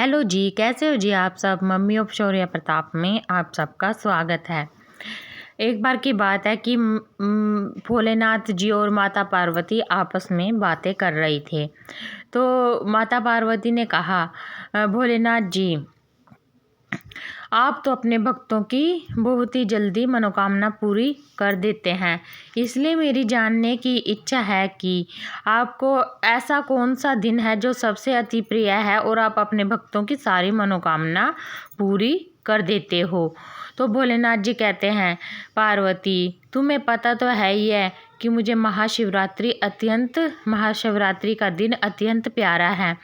Hello जी, कैसे हो जी आप सब। मम्मी ऑफ शौर्य प्रताप में आप सबका स्वागत है। एक बार की बात है कि भोलेनाथ जी और माता पार्वती आपस में बातें कर रही थे। तो माता पार्वती ने कहा, भोलेनाथ जी, आप तो अपने भक्तों की बहुत ही जल्दी मनोकामना पूरी कर देते हैं, इसलिए मेरी जानने की इच्छा है कि आपको ऐसा कौन सा दिन है जो सबसे अति प्रिय है और आप अपने भक्तों की सारी मनोकामना पूरी कर देते हो। तो भोलेनाथ जी कहते हैं, पार्वती, तुम्हें पता तो है ही है कि मुझे महाशिवरात्रि का दिन अत्यंत प्यारा है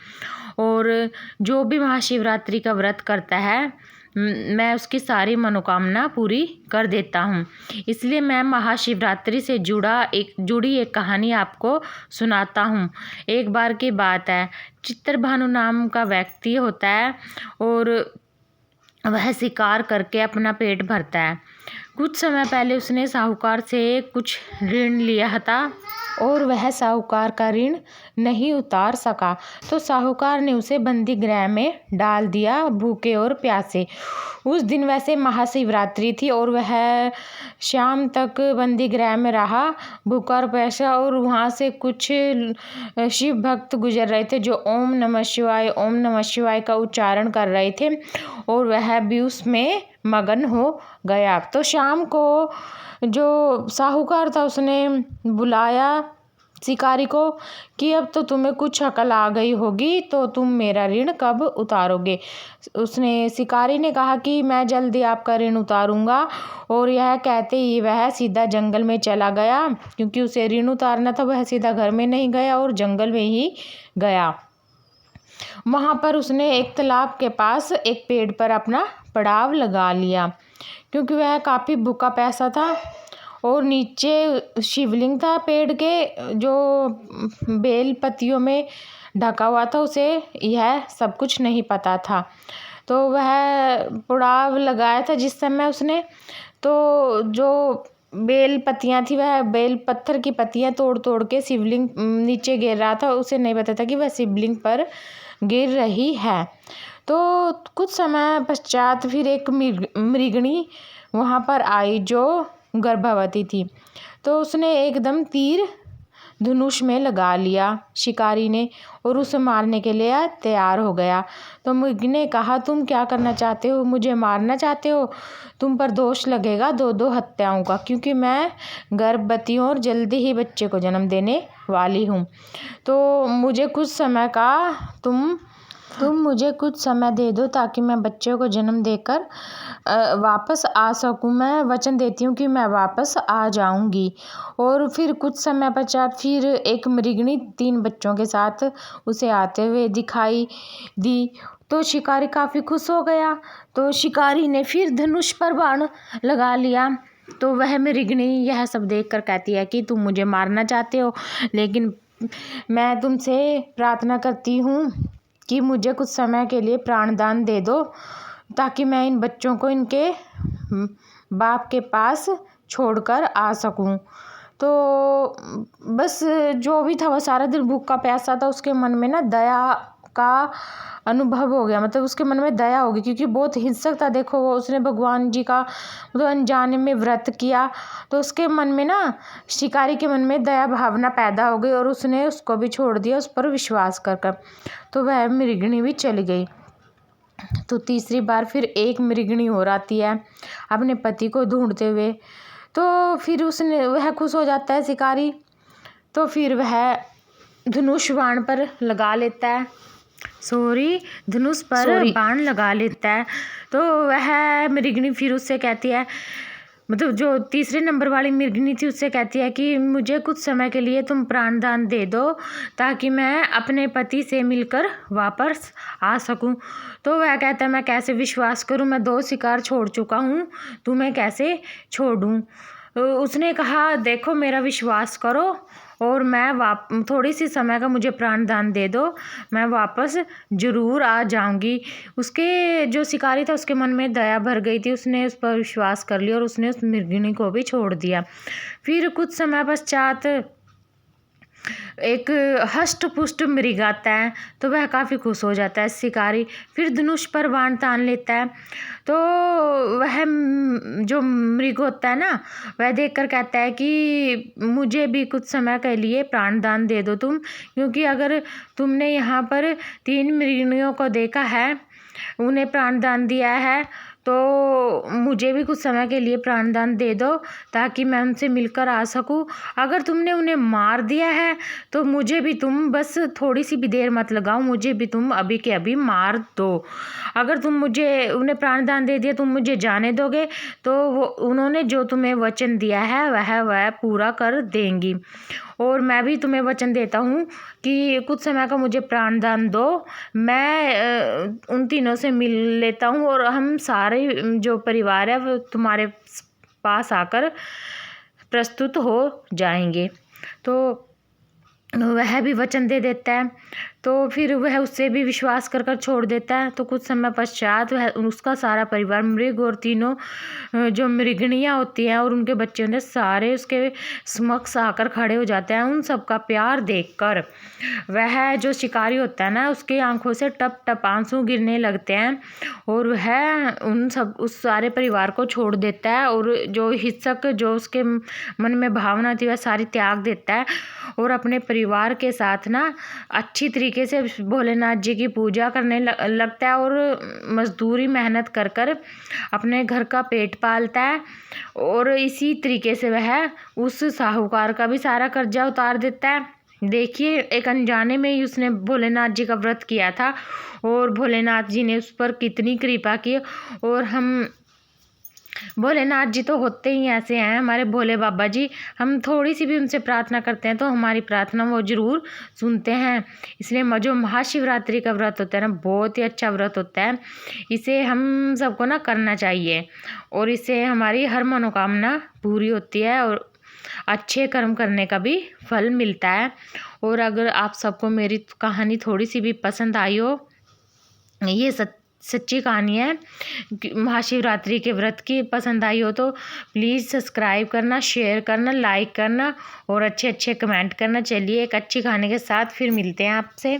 और जो भी महाशिवरात्रि का व्रत करता है मैं उसकी सारी मनोकामना पूरी कर देता हूँ। इसलिए मैं महाशिवरात्रि से जुड़ी एक कहानी आपको सुनाता हूँ। एक बार की बात है, चित्रभानु नाम का व्यक्ति होता है और वह शिकार करके अपना पेट भरता है। कुछ समय पहले उसने साहूकार से कुछ ऋण लिया था और वह साहूकार का ऋण नहीं उतार सका, तो साहूकार ने उसे बंदी गृह में डाल दिया, भूखे और प्यासे। उस दिन वैसे महाशिवरात्रि थी और वह शाम तक बंदी गृह में रहा, भूखा और प्यासा। और वहाँ से कुछ शिव भक्त गुजर रहे थे जो ओम नमः शिवाय का उच्चारण कर रहे थे और वह भी उसमें मगन हो गया। तो शाम को जो साहूकार था उसने बुलाया शिकारी को कि अब तो तुम्हें कुछ अकल आ गई होगी, तो तुम मेरा ऋण कब उतारोगे। शिकारी ने कहा कि मैं जल्दी आपका ऋण उतारूंगा, और यह कहते ही वह सीधा जंगल में चला गया। क्योंकि उसे ऋण उतारना था, वह सीधा घर में नहीं गया और जंगल में ही गया। वहाँ पर उसने एक तालाब के पास एक पेड़ पर अपना पड़ाव लगा लिया, क्योंकि वह काफ़ी भूखा प्यासा था और नीचे शिवलिंग था पेड़ के जो बेल पत्तियों में ढका हुआ था। उसे यह सब कुछ नहीं पता था, तो वह पड़ाव लगाया था जिस समय उसने, तो जो बेल पत्तियां थी वह बेल पत्थर की पत्तियां तोड़ तोड़ के शिवलिंग नीचे गिर रहा था। उसे नहीं पता था कि वह शिवलिंग पर गिर रही है। तो कुछ समय पश्चात फिर एक मृगणी वहाँ पर आई जो गर्भवती थी, तो उसने एकदम तीर धनुष में लगा लिया शिकारी ने और उसे मारने के लिए तैयार हो गया। तो मृग ने कहा, तुम क्या करना चाहते हो, मुझे मारना चाहते हो? तुम पर दोष लगेगा दो हत्याओं का, क्योंकि मैं गर्भवती हूँ और जल्दी ही बच्चे को जन्म देने वाली हूँ। तो मुझे कुछ समय का तुम मुझे कुछ समय दे दो ताकि मैं बच्चे को जन्म देकर वापस आ सकूं। मैं वचन देती हूँ कि मैं वापस आ जाऊंगी। और फिर कुछ समय पश्चात फिर एक मृगणी 3 बच्चों के साथ उसे आते हुए दिखाई दी, तो शिकारी काफ़ी खुश हो गया। तो शिकारी ने फिर धनुष पर बाण लगा लिया। तो वह मृगणी यह सब देखकर कहती है कि तुम मुझे मारना चाहते हो, लेकिन मैं तुमसे प्रार्थना करती हूँ कि मुझे कुछ समय के लिए प्राणदान दे दो, ताकि मैं इन बच्चों को इनके बाप के पास छोड़कर आ सकूं। तो बस जो भी था वह सारा दिन भूखा प्यासा था। उसके मन में ना दया का अनुभव हो गया, मतलब उसके मन में दया होगी, क्योंकि बहुत हिंसक था। देखो वो उसने भगवान जी का मतलब अनजाने में व्रत किया, तो उसके मन में ना शिकारी के मन में दया भावना पैदा हो गई और उसने उसको भी छोड़ दिया, उस पर विश्वास कर। तो वह मृगणी भी चली गई। तो तीसरी बार फिर एक मृगणी और आती है अपने पति को ढूंढते हुए। तो फिर वह खुश हो जाता है शिकारी, तो फिर वह धनुष बाण पर लगा लेता है, धनुष पर बाण लगा लेता है। तो वह मृगणी फिर उससे कहती है, मतलब जो तीसरे नंबर वाली मृगनी थी उससे कहती है कि मुझे कुछ समय के लिए तुम प्राणदान दे दो ताकि मैं अपने पति से मिलकर वापस आ सकूं। तो वह कहता है, मैं कैसे विश्वास करूं, मैं 2 शिकार छोड़ चुका हूं, तुम्हें कैसे छोड़ूं। तो उसने कहा, देखो मेरा विश्वास करो और मैं थोड़ी सी समय का मुझे प्राणदान दे दो, मैं वापस ज़रूर आ जाऊंगी। उसके जो शिकारी था उसके मन में दया भर गई थी, उसने उस पर विश्वास कर लिया और उसने उस मृगनी को भी छोड़ दिया। फिर कुछ समय पश्चात एक हष्ट पुष्ट मृग आता है तो वह काफ़ी खुश हो जाता है शिकारी। फिर धनुष पर बाण तान लेता है तो वह जो मृग होता है ना, वह देखकर कहता है कि मुझे भी कुछ समय के लिए प्राणदान दे दो तुम, क्योंकि अगर तुमने यहाँ पर 3 मृगनियों को देखा है, उन्हें प्राणदान दिया है, तो मुझे भी कुछ समय के लिए प्राणदान दे दो ताकि मैं उनसे मिलकर आ सकूं। अगर तुमने उन्हें मार दिया है तो मुझे भी तुम बस थोड़ी सी भी देर मत लगाओ, मुझे भी तुम अभी के अभी मार दो। अगर तुम मुझे उन्हें प्राणदान दे दिया, तुम मुझे जाने दोगे तो वो उन्होंने जो तुम्हें वचन दिया है वह पूरा कर देंगी। और मैं भी तुम्हें वचन देता हूँ कि कुछ समय का मुझे प्राणदान दो, मैं उन तीनों से मिल लेता हूँ और हम सारे जो परिवार है वो तुम्हारे पास आकर प्रस्तुत हो जाएंगे। तो वह भी वचन दे देता है, तो फिर वह उससे भी विश्वास कर छोड़ देता है। तो कुछ समय पश्चात वह उसका सारा परिवार, मृग और तीनों जो मृगणियाँ होती हैं और उनके बच्चे होते हैं, सारे उसके समक्ष आकर खड़े हो जाते हैं। उन सबका प्यार देखकर वह जो शिकारी होता है ना, उसकी आंखों से टप टप आंसू गिरने लगते हैं और वह उस सारे परिवार को छोड़ देता है और जो हिंसक जो उसके मन में भावना थी वह सारी त्याग देता है और अपने परिवार के साथ ना अच्छी तरीके से भोलेनाथ जी की पूजा करने लगता है और मजदूरी मेहनत कर कर अपने घर का पेट पालता है। और इसी तरीके से वह उस साहूकार का भी सारा कर्जा उतार देता है। देखिए, एक अनजाने में ही उसने भोलेनाथ जी का व्रत किया था और भोलेनाथ जी ने उस पर कितनी कृपा की। और हम भोलेनाथ जी तो होते ही ऐसे हैं, हमारे भोले बाबा जी, हम थोड़ी सी भी उनसे प्रार्थना करते हैं तो हमारी प्रार्थना वो ज़रूर सुनते हैं। इसलिए जो महाशिवरात्रि का व्रत होता है ना, बहुत ही अच्छा व्रत होता है, इसे हम सबको ना करना चाहिए और इससे हमारी हर मनोकामना पूरी होती है और अच्छे कर्म करने का भी फल मिलता है। और अगर आप सबको मेरी कहानी थोड़ी सी भी पसंद आई हो, ये सच्ची कहानी है महाशिवरात्रि के व्रत की, पसंद आई हो तो प्लीज़ सब्सक्राइब करना, शेयर करना, लाइक करना और अच्छे अच्छे कमेंट करना। चलिए, एक अच्छी कहानी के साथ फिर मिलते हैं आपसे।